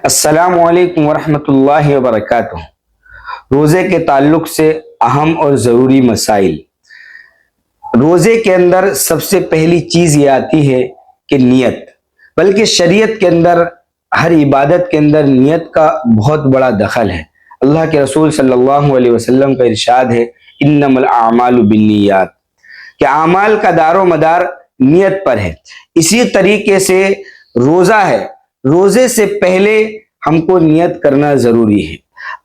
السلام علیکم ورحمۃ اللہ وبرکاتہ۔ روزے کے تعلق سے اہم اور ضروری مسائل۔ روزے کے اندر سب سے پہلی چیز یہ آتی ہے کہ نیت، بلکہ شریعت کے اندر ہر عبادت کے اندر نیت کا بہت بڑا دخل ہے۔ اللہ کے رسول صلی اللہ علیہ وسلم کا ارشاد ہے انما الاعمال بالنیات، کہ اعمال کا دار و مدار نیت پر ہے۔ اسی طریقے سے روزہ ہے، روزے سے پہلے ہم کو نیت کرنا ضروری ہے۔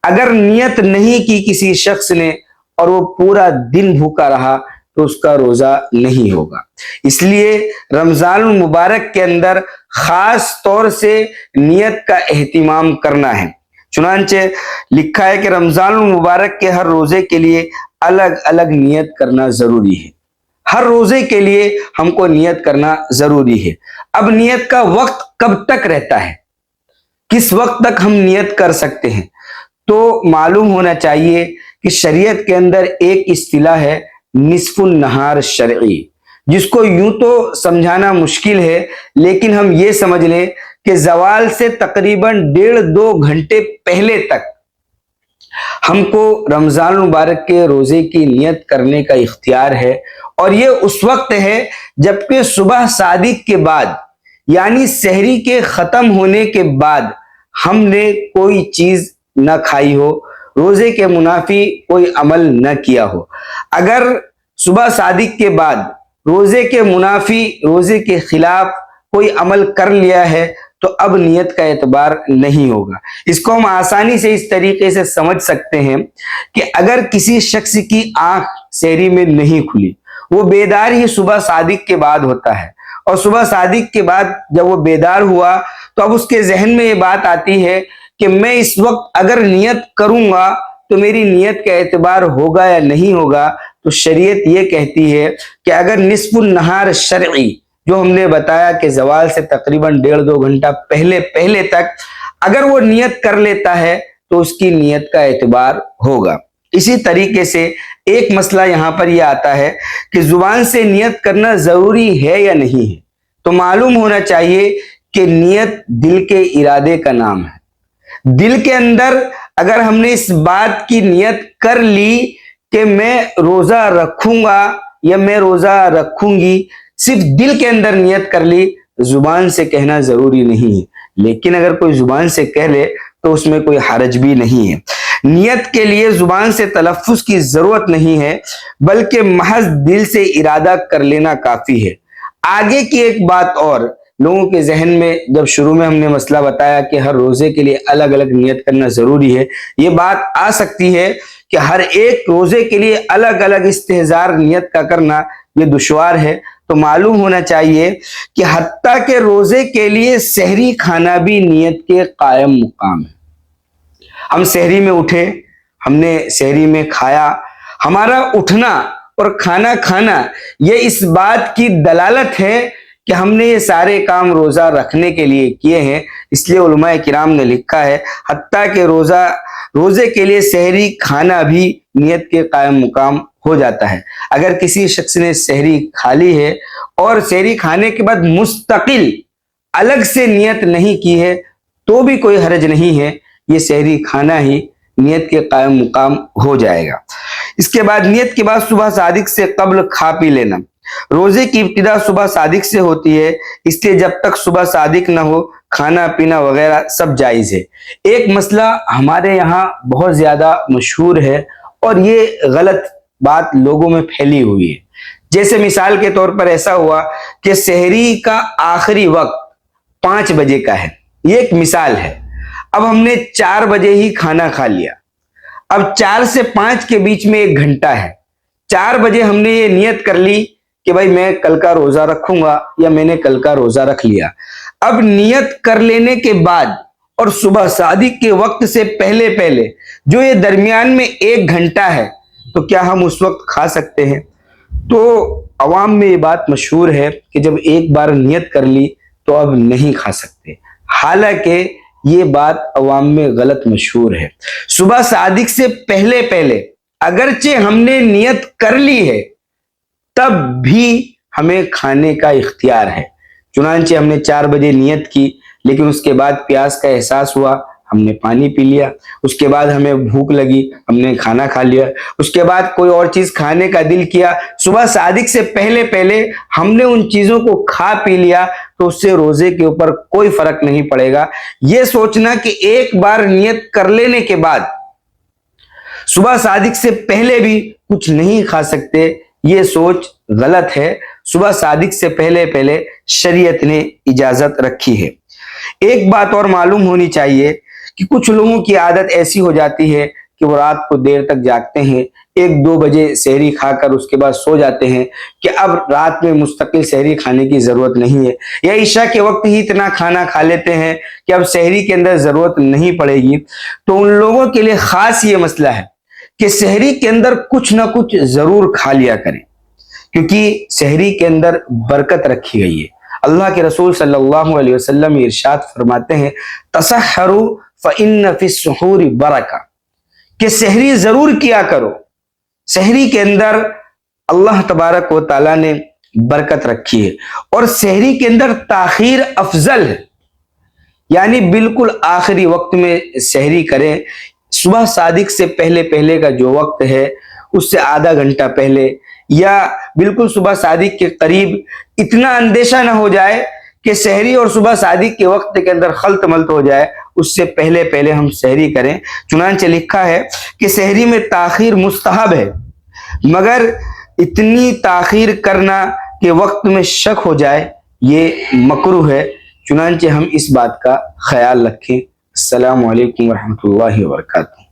اگر نیت نہیں کی کسی شخص نے اور وہ پورا دن بھوکا رہا تو اس کا روزہ نہیں ہوگا۔ اس لیے رمضان المبارک کے اندر خاص طور سے نیت کا اہتمام کرنا ہے۔ چنانچہ لکھا ہے کہ رمضان المبارک کے ہر روزے کے لیے الگ الگ نیت کرنا ضروری ہے۔ ہر روزے کے لیے ہم کو نیت کرنا ضروری ہے۔ اب نیت کا وقت کب تک رہتا ہے، کس وقت تک ہم نیت کر سکتے ہیں؟ تو معلوم ہونا چاہیے کہ شریعت کے اندر ایک اصطلاح ہے نصف النہار شرعی، جس کو یوں تو سمجھانا مشکل ہے، لیکن ہم یہ سمجھ لیں کہ زوال سے تقریباً 1.5-2 گھنٹے پہلے تک ہم کو رمضان المبارک کے روزے کی نیت کرنے کا اختیار ہے، اور یہ اس وقت ہے جبکہ صبح صادق کے بعد، یعنی سحری کے ختم ہونے کے بعد ہم نے کوئی چیز نہ کھائی ہو، روزے کے منافی کوئی عمل نہ کیا ہو۔ اگر صبح صادق کے بعد روزے کے منافی، روزے کے خلاف کوئی عمل کر لیا ہے تو اب نیت کا اعتبار نہیں ہوگا۔ اس کو ہم آسانی سے اس طریقے سے سمجھ سکتے ہیں کہ اگر کسی شخص کی آنکھ سحری میں نہیں کھلی، وہ بیدار ہی صبح صادق کے بعد ہوتا ہے، اور صبح صادق کے بعد جب وہ بیدار ہوا تو اب اس کے ذہن میں یہ بات آتی ہے کہ میں اس وقت اگر نیت کروں گا تو میری نیت کا اعتبار ہوگا یا نہیں ہوگا۔ تو شریعت یہ کہتی ہے کہ اگر نصف النہار شرعی، جو ہم نے بتایا کہ زوال سے تقریباً 1.5-2 گھنٹہ پہلے تک اگر وہ نیت کر لیتا ہے تو اس کی نیت کا اعتبار ہوگا۔ اسی طریقے سے ایک مسئلہ یہاں پر یہ آتا ہے کہ زبان سے نیت کرنا ضروری ہے یا نہیں ہے۔ تو معلوم ہونا چاہیے کہ نیت دل کے ارادے کا نام ہے۔ دل کے اندر اگر ہم نے اس بات کی نیت کر لی کہ میں روزہ رکھوں گا یا میں روزہ رکھوں گی، صرف دل کے اندر نیت کر لی، زبان سے کہنا ضروری نہیں ہے۔ لیکن اگر کوئی زبان سے کہہ لے تو اس میں کوئی حرج بھی نہیں ہے۔ نیت کے لیے زبان سے تلفظ کی ضرورت نہیں ہے، بلکہ محض دل سے ارادہ کر لینا کافی ہے۔ آگے کی ایک بات اور، لوگوں کے ذہن میں جب شروع میں ہم نے مسئلہ بتایا کہ ہر روزے کے لیے الگ الگ نیت کرنا ضروری ہے، یہ بات آ سکتی ہے کہ ہر ایک روزے کے لیے الگ الگ استحضار نیت کا کرنا یہ دشوار ہے۔ تو معلوم ہونا چاہیے کہ حتیٰ کہ روزے کے لیے سحری کھانا بھی نیت کے قائم مقام ہے۔ ہم سحری میں اٹھے، ہم نے سحری میں کھایا، ہمارا اٹھنا اور کھانا کھانا یہ اس بات کی دلالت ہے کہ ہم نے یہ سارے کام روزہ رکھنے کے لیے کیے ہیں۔ اس لیے علماء کرام نے لکھا ہے حتیٰ کہ روزے کے لیے سحری کھانا بھی نیت کے قائم مقام ہو جاتا ہے۔ اگر کسی شخص نے سحری کھا لی ہے اور سحری کھانے کے بعد مستقل الگ سے نیت نہیں کی ہے تو بھی کوئی حرج نہیں ہے، یہ سحری کھانا ہی نیت کے قائم مقام ہو جائے گا۔ اس کے بعد نیت کے بعد صبح صادق سے قبل کھا پی لینا۔ روزے کی ابتدا صبح صادق سے ہوتی ہے، اس لیے جب تک صبح صادق نہ ہو کھانا پینا وغیرہ سب جائز ہے۔ ایک مسئلہ ہمارے یہاں بہت زیادہ مشہور ہے اور یہ غلط بات لوگوں میں پھیلی ہوئی ہے۔ جیسے مثال کے طور پر ایسا ہوا کہ سحری کا آخری وقت 5 بجے کا ہے، یہ ایک مثال ہے۔ اب ہم نے 4 بجے ہی کھانا کھا لیا، اب 4 سے 5 کے بیچ میں 1 گھنٹہ ہے۔ 4 بجے ہم نے یہ نیت کر لی کہ بھائی میں کل کا روزہ رکھوں گا یا میں نے کل کا روزہ رکھ لیا۔ اب نیت کر لینے کے بعد اور صبح صادق کے وقت سے پہلے جو یہ درمیان میں 1 گھنٹہ ہے، تو کیا ہم اس وقت کھا سکتے ہیں؟ تو عوام میں یہ بات مشہور ہے کہ جب ایک بار نیت کر لی تو اب نہیں کھا سکتے، حالانکہ یہ بات عوام میں غلط مشہور ہے۔ صبح صادق سے پہلے اگرچہ ہم نے نیت کر لی ہے تب بھی ہمیں کھانے کا اختیار ہے۔ چنانچہ ہم نے 4 بجے نیت کی، لیکن اس کے بعد پیاس کا احساس ہوا، ہم نے پانی پی لیا، اس کے بعد ہمیں بھوک لگی، ہم نے کھانا کھا لیا، اس کے بعد کوئی اور چیز کھانے کا دل کیا، صبح صادق سے پہلے پہلے ہم نے ان چیزوں کو کھا پی لیا، تو اس سے روزے کے اوپر کوئی فرق نہیں پڑے گا۔ یہ سوچنا کہ ایک بار نیت کر لینے کے بعد صبح صادق سے پہلے بھی کچھ نہیں کھا سکتے، یہ سوچ غلط ہے۔ صبح صادق سے پہلے پہلے شریعت نے اجازت رکھی ہے۔ ایک بات اور معلوم ہونی چاہیے کہ کچھ لوگوں کی عادت ایسی ہو جاتی ہے کہ وہ رات کو دیر تک جاگتے ہیں، 1-2 بجے سحری کھا کر اس کے بعد سو جاتے ہیں کہ اب رات میں مستقل سحری کھانے کی ضرورت نہیں ہے، یا عشاء کے وقت ہی اتنا کھانا کھا لیتے ہیں کہ اب سحری کے اندر ضرورت نہیں پڑے گی۔ تو ان لوگوں کے لیے خاص یہ مسئلہ ہے کہ سحری کے اندر کچھ نہ کچھ ضرور کھا لیا کریں، کیونکہ سحری کے اندر برکت رکھی گئی ہے۔ اللہ کے رسول صلی اللہ علیہ وسلم ارشاد فرماتے ہیں، تسحروا فإن فی السحور برکہ، کہ سحری ضرور کیا کرو، سحری کے اندر اللہ تبارک و تعالیٰ نے برکت رکھی ہے۔ اور سحری کے اندر تاخیر افضل ہے، یعنی بالکل آخری وقت میں سحری کریں۔ صبح صادق سے پہلے پہلے کا جو وقت ہے اس سے آدھا گھنٹہ پہلے، یا بالکل صبح صادق کے قریب، اتنا اندیشہ نہ ہو جائے کہ سحری اور صبح صادق کے وقت کے اندر خلط ملط ہو جائے، اس سے پہلے پہلے ہم سحری کریں۔ چنانچہ لکھا ہے کہ سحری میں تاخیر مستحب ہے، مگر اتنی تاخیر کرنا کہ وقت میں شک ہو جائے یہ مکروہ ہے۔ چنانچہ ہم اس بات کا خیال رکھیں۔ السلام علیکم ورحمۃ اللہ وبرکاتہ۔